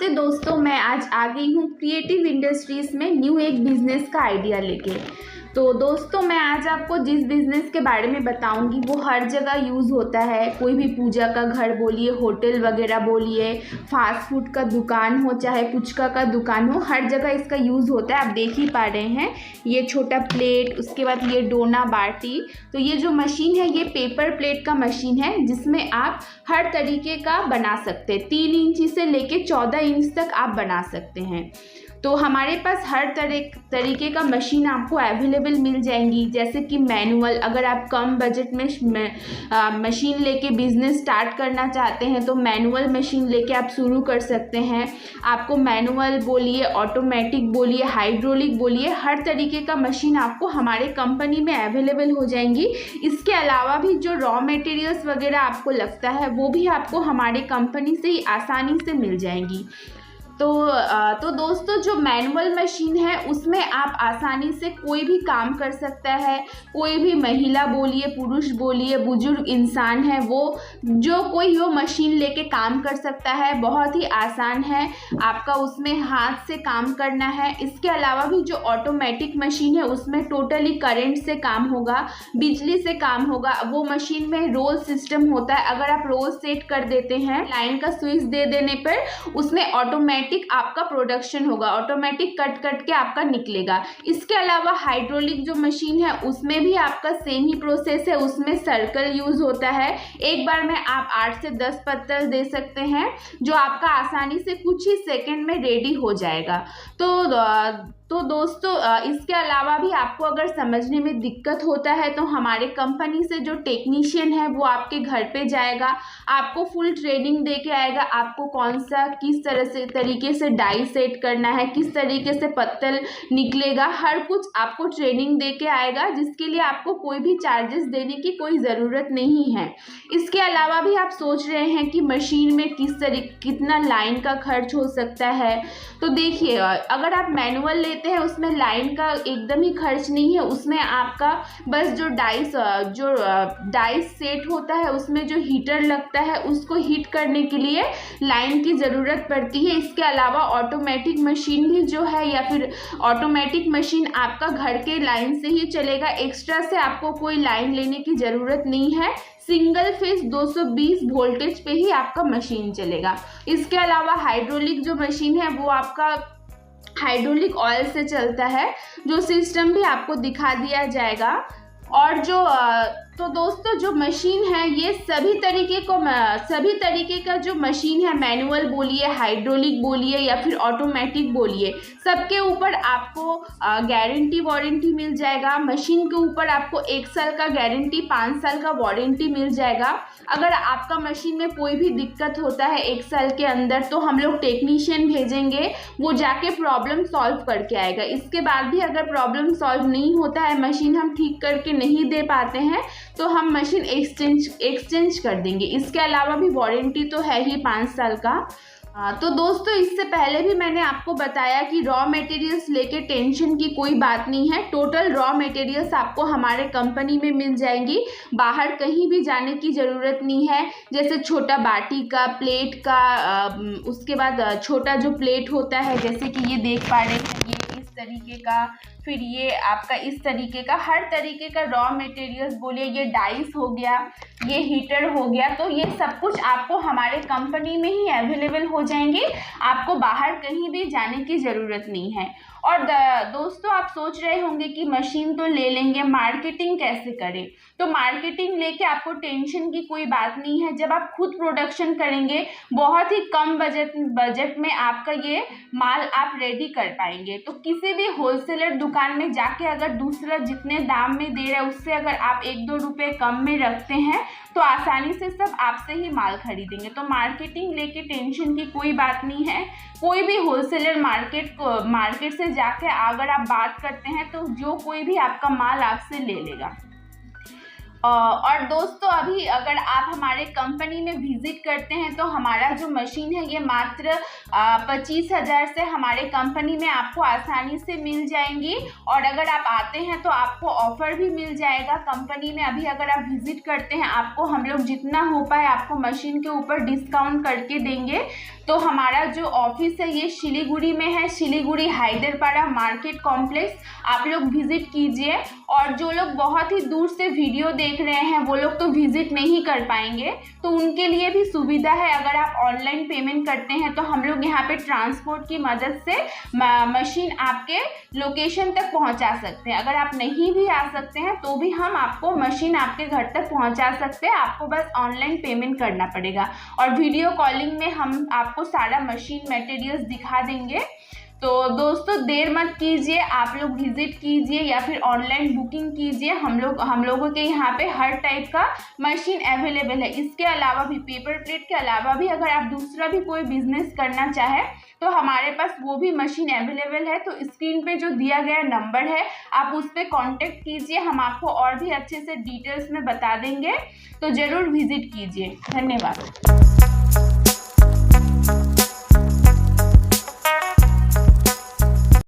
नमस्ते दोस्तों, मैं आज आ गई हूँ क्रिएटिव इंडस्ट्रीज़ में न्यू एक बिज़नेस का आइडिया लेके। तो दोस्तों, मैं आज आपको जिस बिज़नेस के बारे में बताऊंगी वो हर जगह यूज़ होता है। कोई भी पूजा का घर बोलिए, होटल वगैरह बोलिए, फास्ट फूड का दुकान हो, चाहे पुचका का दुकान हो, हर जगह इसका यूज़ होता है। आप देख ही पा रहे हैं, ये छोटा प्लेट, उसके बाद ये डोना बाटी। तो ये जो मशीन है ये पेपर प्लेट का मशीन है, जिसमें आप हर तरीके का बना सकते हैं। 3 इंची से लेके 14 इंच तक आप बना सकते हैं। तो हमारे पास हर तरीके का मशीन आपको अवेलेबल मिल जाएंगी। जैसे कि मैनुअल, अगर आप कम बजट में मशीन लेके बिज़नेस स्टार्ट करना चाहते हैं तो मैनुअल मशीन लेके आप शुरू कर सकते हैं। आपको मैनुअल बोलिए, ऑटोमेटिक बोलिए, हाइड्रोलिक बोलिए, हर तरीके का मशीन आपको हमारे कंपनी में अवेलेबल हो जाएंगी। इसके अलावा भी जो रॉ मटेरियल्स वगैरह आपको लगता है वो भी आपको हमारे कंपनी से ही आसानी से मिल जाएंगी। तो दोस्तों, जो मैनुअल मशीन है उसमें आप आसानी से कोई भी काम कर सकता है। कोई भी महिला बोलिए, पुरुष बोलिए, बुजुर्ग इंसान है, वो जो कोई वो मशीन लेके काम कर सकता है। बहुत ही आसान है, आपका उसमें हाथ से काम करना है। इसके अलावा भी जो ऑटोमेटिक मशीन है उसमें टोटली करंट से काम होगा, बिजली से काम होगा। वो मशीन में रोल सिस्टम होता है। अगर आप रोल सेट कर देते हैं, लाइन का स्विच दे देने पर उसमें ऑटोमेटिक आपका प्रोडक्शन होगा, ऑटोमेटिक कट के आपका निकलेगा। इसके अलावा हाइड्रोलिक जो मशीन है उसमें भी आपका सेम ही प्रोसेस है। उसमें सर्कल यूज होता है। एक बार में आप 8 से 10 पत्तल दे सकते हैं, जो आपका आसानी से कुछ ही सेकंड में रेडी हो जाएगा। तो दोस्तों, इसके अलावा भी आपको अगर समझने में दिक्कत होता है तो हमारे कंपनी से जो टेक्नीशियन है वो आपके घर पे जाएगा, आपको फुल ट्रेनिंग दे के आएगा। आपको कौन सा किस तरीके से डाई सेट करना है, किस तरीके से पत्तल निकलेगा, हर कुछ आपको ट्रेनिंग दे के आएगा, जिसके लिए आपको कोई भी चार्जेस देने की कोई ज़रूरत नहीं है। इसके अलावा भी आप सोच रहे हैं कि मशीन में कितना लाइन का खर्च हो सकता है। तो देखिए, अगर आप मैनुअल लेते हैं उसमें लाइन का एकदम ही खर्च नहीं है। उसमें आपका बस जो डाइस सेट होता है उसमें जो हीटर लगता है उसको हीट करने के लिए लाइन की ज़रूरत पड़ती है। इसके अलावा ऑटोमेटिक मशीन भी जो है, या फिर ऑटोमेटिक मशीन आपका घर के लाइन से ही चलेगा। एक्स्ट्रा से आपको कोई लाइन लेने की ज़रूरत नहीं है। सिंगल फेज 220 वोल्टेज पे ही आपका मशीन चलेगा। इसके अलावा हाइड्रोलिक जो मशीन है वो आपका हाइड्रोलिक ऑयल से चलता है, जो सिस्टम भी आपको दिखा दिया जाएगा। और तो दोस्तों, जो मशीन है ये सभी तरीके का जो मशीन है, मैनुअल बोलिए, हाइड्रोलिक बोलिए या फिर ऑटोमेटिक बोलिए, सबके ऊपर आपको गारंटी वारंटी मिल जाएगा। मशीन के ऊपर आपको 1 साल का गारंटी, 5 साल का वारंटी मिल जाएगा। अगर आपका मशीन में कोई भी दिक्कत होता है 1 साल के अंदर, तो हम लोग टेक्नीशियन भेजेंगे, वो जाके प्रॉब्लम सॉल्व करके आएगा। इसके बाद भी अगर प्रॉब्लम सॉल्व नहीं होता है, मशीन हम ठीक करके नहीं दे पाते हैं, तो हम मशीन एक्सचेंज कर देंगे। इसके अलावा भी वारंटी तो है ही 5 साल का। तो दोस्तों, इससे पहले भी मैंने आपको बताया कि रॉ मटेरियल्स लेके टेंशन की कोई बात नहीं है। टोटल रॉ मटेरियल्स आपको हमारे कंपनी में मिल जाएंगी, बाहर कहीं भी जाने की ज़रूरत नहीं है। जैसे छोटा बाटी का, प्लेट का, उसके बाद छोटा जो प्लेट होता है, जैसे कि ये देख पा रहे हैं, ये इस तरीके का, फिर ये आपका इस तरीके का, हर तरीके का रॉ मटेरियल्स बोलिए, ये डाइस हो गया, ये हीटर हो गया। तो ये सब कुछ आपको हमारे कंपनी में ही अवेलेबल हो जाएंगे। आपको बाहर कहीं भी जाने की ज़रूरत नहीं है। और दोस्तों, आप सोच रहे होंगे कि मशीन तो ले लेंगे, मार्केटिंग कैसे करें। तो मार्केटिंग लेके आपको टेंशन की कोई बात नहीं है। जब आप खुद प्रोडक्शन करेंगे, बहुत ही कम बजट में आपका ये माल आप रेडी कर पाएंगे। तो किसी भी होलसेलर दुकान में जाके अगर दूसरा जितने दाम में दे रहा है उससे अगर आप 1-2 रुपये कम में रखते हैं तो आसानी से सब आपसे ही माल खरीदेंगे। तो मार्केटिंग लेके टेंशन की कोई बात नहीं है। कोई भी होलसेलर मार्केट से जाके अगर आप बात करते हैं तो जो कोई भी आपका माल आपसे ले लेगा। और दोस्तों, अभी अगर आप हमारे कंपनी में विजिट करते हैं तो हमारा जो मशीन है ये मात्र 25,000 से हमारे कंपनी में आपको आसानी से मिल जाएंगी। और अगर आप आते हैं तो आपको ऑफर भी मिल जाएगा कंपनी में। अभी अगर आप विजिट करते हैं, आपको हम लोग जितना हो पाए आपको मशीन के ऊपर डिस्काउंट करके देंगे। तो हमारा जो ऑफिस है ये सिलीगुड़ी में है, सिलीगुड़ी हैदरपाड़ा मार्केट कॉम्प्लेक्स। आप लोग विजिट कीजिए। और जो लोग बहुत ही दूर से वीडियो देख रहे हैं वो लोग तो विजिट नहीं कर पाएंगे, तो उनके लिए भी सुविधा है। अगर आप ऑनलाइन पेमेंट करते हैं तो हम लोग यहाँ पे ट्रांसपोर्ट की मदद से मशीन आपके लोकेशन तक पहुँचा सकते हैं। अगर आप नहीं भी आ सकते हैं तो भी हम आपको मशीन आपके घर तक पहुँचा सकते हैं। आपको बस ऑनलाइन पेमेंट करना पड़ेगा और वीडियो कॉलिंग में हम आपको सारा मशीन मटेरियल्स दिखा देंगे। तो दोस्तों देर मत कीजिए, आप लोग विजिट कीजिए या फिर ऑनलाइन बुकिंग कीजिए। हम लोगों के यहाँ पे हर टाइप का मशीन अवेलेबल है। इसके अलावा भी पेपर प्लेट के अलावा भी अगर आप दूसरा भी कोई बिजनेस करना चाहें तो हमारे पास वो भी मशीन अवेलेबल है। तो स्क्रीन पे जो दिया गया नंबर है आप उस पर कॉन्टेक्ट कीजिए, हम आपको और भी अच्छे से डिटेल्स में बता देंगे। तो ज़रूर विजिट कीजिए। धन्यवाद।